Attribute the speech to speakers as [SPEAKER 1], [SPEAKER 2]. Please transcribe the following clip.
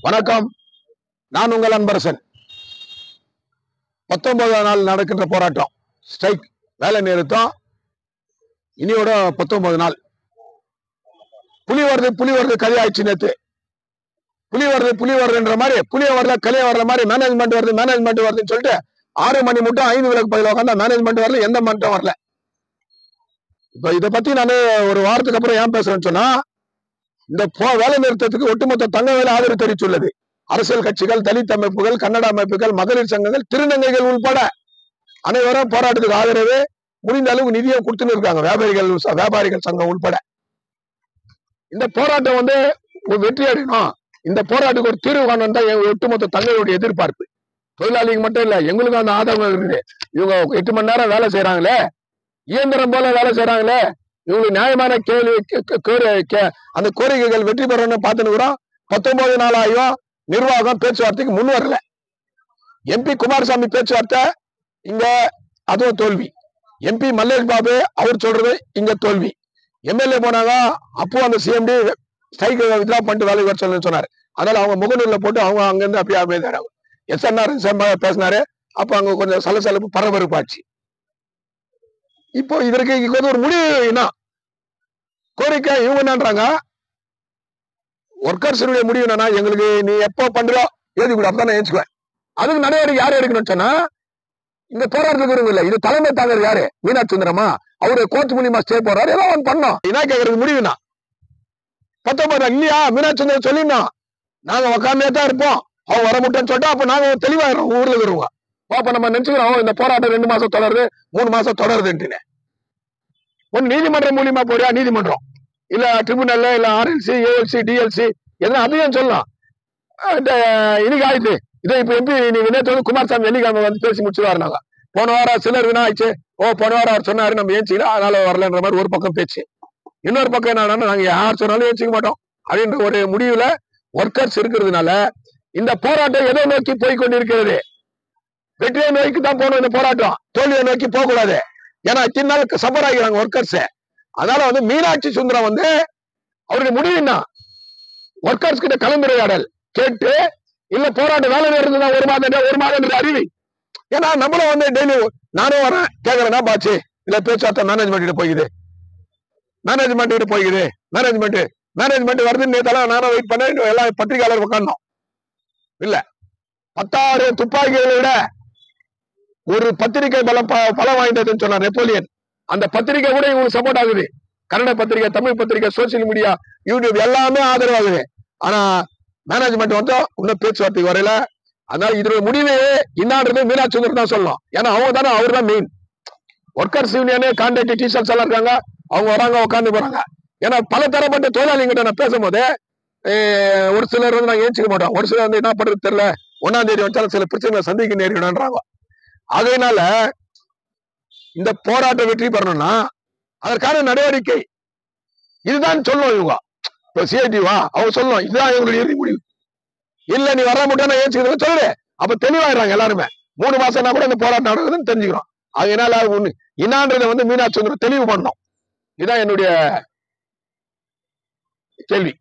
[SPEAKER 1] வணக்கம். நான் உங்கள் அன்பரசன். 19ஆம் நாள் நடக்கின்ற போராட்டம், ஸ்ட்ரைக், வேலை நிறுத்தம். இனியோட 19 நாள். புலி வருது கதையாயிடுச்சு. நேத்து புலி வருதுன்ற மாதிரி, புளிய வரல கலைய வர்ற மாதிரி மேனேஜ்மெண்ட் வருதுன்னு சொல்லிட்டு 6 மணி மட்டும் 5 விளக்கு பதில் உட்காந்தா மேனேஜ்மெண்ட் வரல, எந்த மட்டம் வரல. இப்ப இதை பத்தி நான் ஒரு வாரத்துக்கு அப்புறம் ஏன் பேசுறேன்னு சொன்னா, இந்த வேலை நிறுத்தத்துக்கு ஒட்டுமொத்த தங்க வேலை ஆதரவு தெரிவித்துள்ளது. அரசியல் கட்சிகள், தலித் அமைப்புகள், கன்னட அமைப்புகள், மகளிர் சங்கங்கள், திருநங்கைகள் உள்பட அனைவரும் போராட்டத்துக்கு ஆதரவு, முடிந்த அளவுக்கு நிதியை கொடுத்துன்னு இருக்காங்க. வியாபாரிகள் சங்கம் உள்பட. இந்த போராட்டம் வெற்றி அடையணும், இந்த போராட்டத்துக்கு ஒரு தீர்வு காணணும் தான் ஒட்டுமொத்த தங்களுடைய எதிர்பார்ப்பு. தொழிலாளிக்கு மட்டும் இல்ல, எங்களுக்கும் அந்த ஆதரவு இருக்குது. இவங்க 8 மணி நேரம் வேலை செய்யறாங்களே, இயந்திரம் போல வேலை செய்யறாங்களே, இவங்களுக்கு நியாயமான அந்த கோரிக்கைகள் வெற்றி பெறணும்னு பார்த்துன்னு 19 நாள் ஆகியும் நிர்வாகம் பேச்சுவார்த்தைக்கு முன் வரல. எம்பி குமாரசாமி பேச்சுவார்த்தை இங்க அதுவும் தோல்வி. எம்பி மல்லேஷ் பாபு அவர் சொல்றது இங்க தோல்வி. எம்எல்ஏ போனாங்க, அப்போ அந்த சிஎம்டி ஸ்ட்ரைக் வித்ரா பண்ணிட்டு வேலைக்கு வர சொல்லணும்னு சொன்னாரு. அதனால அவங்க முகநூல்ல போட்டு அவங்க அங்கிருந்து அப்படியே அமைதியாரு. SNR பேசினாரு. அப்ப அங்க கொஞ்சம் சலசலப்பு பரபரப்பாச்சு. இப்போ இதற்கு ஒரு முடிவு என்ன கோரிக்கை? இவங்க என்னன்றாங்க, ஒர்க்கர்ஸுடைய முடிவு என்னன்னா, எங்களுக்கு நீ எப்போ பண்றோ எழுதி கூட அப்பதான் ஏற்றுக்குவேன். அதுக்கு நடவடிக்கை யாரு எடுக்கணும்னு சொன்னா, இந்த போராட்டத்துக்கு இல்ல, இது தலைமை தாங்கிறது யாரு? மீனாட்சி சுந்தரமா? அவரு கோர்ட் மூலியமா ஸ்டே போறாரு, ஏதோ ஒன்று பண்ணோம். என்ன கேட்கறது முடிவுனா 19 இல்லையா? மீனாட்சி சுந்தரம் சொல்லிடணும், நாங்க உக்காந்தே தான் இருப்போம், அவங்க வர முட்டேன்னு சொல்லிட்டு அப்ப நாங்க தெளிவாயிரும். ஊர்ல வருவோம். அப்ப நம்ம நினைச்சுக்கிறோம் இந்த போராட்டம் 2 மாசம் தொடருது, 3 மாசம் தொடருதுன்னு. ஒன்னு நீதிமன்றம் மூலியமா போறியா, நீதிமன்றம் இல்ல ட்ரிபுனல் இல்ல RLC, ALC, DLC எதுனா அதையும் சொல்லலாம். இன்னைக்கு ஆயிடுச்சு. இதை இப்ப எம்பி நேற்று குமாரசாமி வெள்ளிக்கிழமை பேசி முடிச்சுருவாரு. நாங்க போன வாரம் சிலர் வினா ஆயிடுச்சு. போன வாரம் அவர் சொன்னாரு நம்ம ஏஞ்சிக்கல, அதனால வரலன்ற மாதிரி ஒரு பக்கம் பேச்சு. இன்னொரு பக்கம் என்னன்னா, நாங்க யார் சொன்னாலும் ஏஞ்சிக்க மாட்டோம் அப்படின்ற ஒரு முடிவுல ஒர்க்கர்ஸ் இருக்கிறதுனால இந்த போராட்டம் எதை நோக்கி போய் கொண்டிருக்கிறது? வெற்றியை நோக்கி தான் போகணும் இந்த போராட்டம், தோல்வியை நோக்கி போக கூடாது. ஏன்னா இத்தனை நாள் சஃபர் ஆகிறாங்க ஒர்க்கர்ஸ். அதனால மீனாட்சி சுந்தரம் அவருடைய முடிவு என்ன? ஒர்க்கர்ஸ் கிட்ட கலந்துரையாடல் கேட்டு, இல்ல போராட்டம் வேலை நிறுத்தம் 1 மாதம் அறிவி. ஏன்னா நம்மளும் டெய்லி நானும் வரேன் கேட்கறேன்னா பாச்சு இல்ல பேச்சுவார்த்தை மேனேஜ்மெண்ட் போய்க்குது, மேனேஜ்மெண்ட் வருதுன்னு நேத்தாலும் நானும் வெயிட் பண்ண, எல்லாம் பத்திரிகையாளர் உட்காந்தோம். இல்ல 10,000 துப்பாக்கிகளை விட ஒரு பத்திரிகை பலம் வாய்ந்ததுன்னு சொன்னார் நெப்போலியன். அந்த பத்திரிகை கூட இவங்களுக்கு சப்போர்ட் ஆகுது. கன்னட பத்திரிகை, தமிழ் பத்திரிகை, சோசியல் மீடியா, யூடியூப் எல்லாமே ஆதரவாகுது. ஆனா மேனேஜ்மெண்ட் இன்னும் பேச்சுவார்த்தைக்கு வரையில. அதனால இதோட முடிவு இன்னான்றது மீனாட்சி சுந்தரம் தான் சொல்லணும். ஏன்னா அவர் தான் main. Workers union contract teachers எல்லாம் இருக்காங்க, அவங்க வராங்க உட்காந்து போறாங்க. ஏன்னா பல தரப்பட்ட தொழிலாளிகிட்ட நான் பேசும்போது ஒரு சிலர் நாங்க ஏஞ்சிக்க மாட்டோம், ஒரு சிலர் என்ன பண்றது தெரியல, 1ஆம் தேதி வச்சாலும் சில பிரச்சனைகளை சந்திக்க நேரிடுறாங்க. அதனால இந்த போராட்டம் வெற்றி பெறணும்னா அதற்கான நடவடிக்கை இதுதான் சொல்லணும். இவங்க இப்ப CIT-வா அவங்க சொல்லணும், இதுதான் இவங்களுடைய இறுதி முடிவு. இல்ல நீ வர மட்டும் ஏன் சொல்லு, அப்ப தெளிவாயிடுறாங்க எல்லாருமே. 3 மாசம்னா கூட இந்த போராட்டம் நடக்குதுன்னு தெரிஞ்சுக்கிறோம். அதனால இன்னான்றதை மீனாட்சி சுந்தரம் தெளிவு பண்ணணும். இதுதான் என்னுடைய கேள்வி.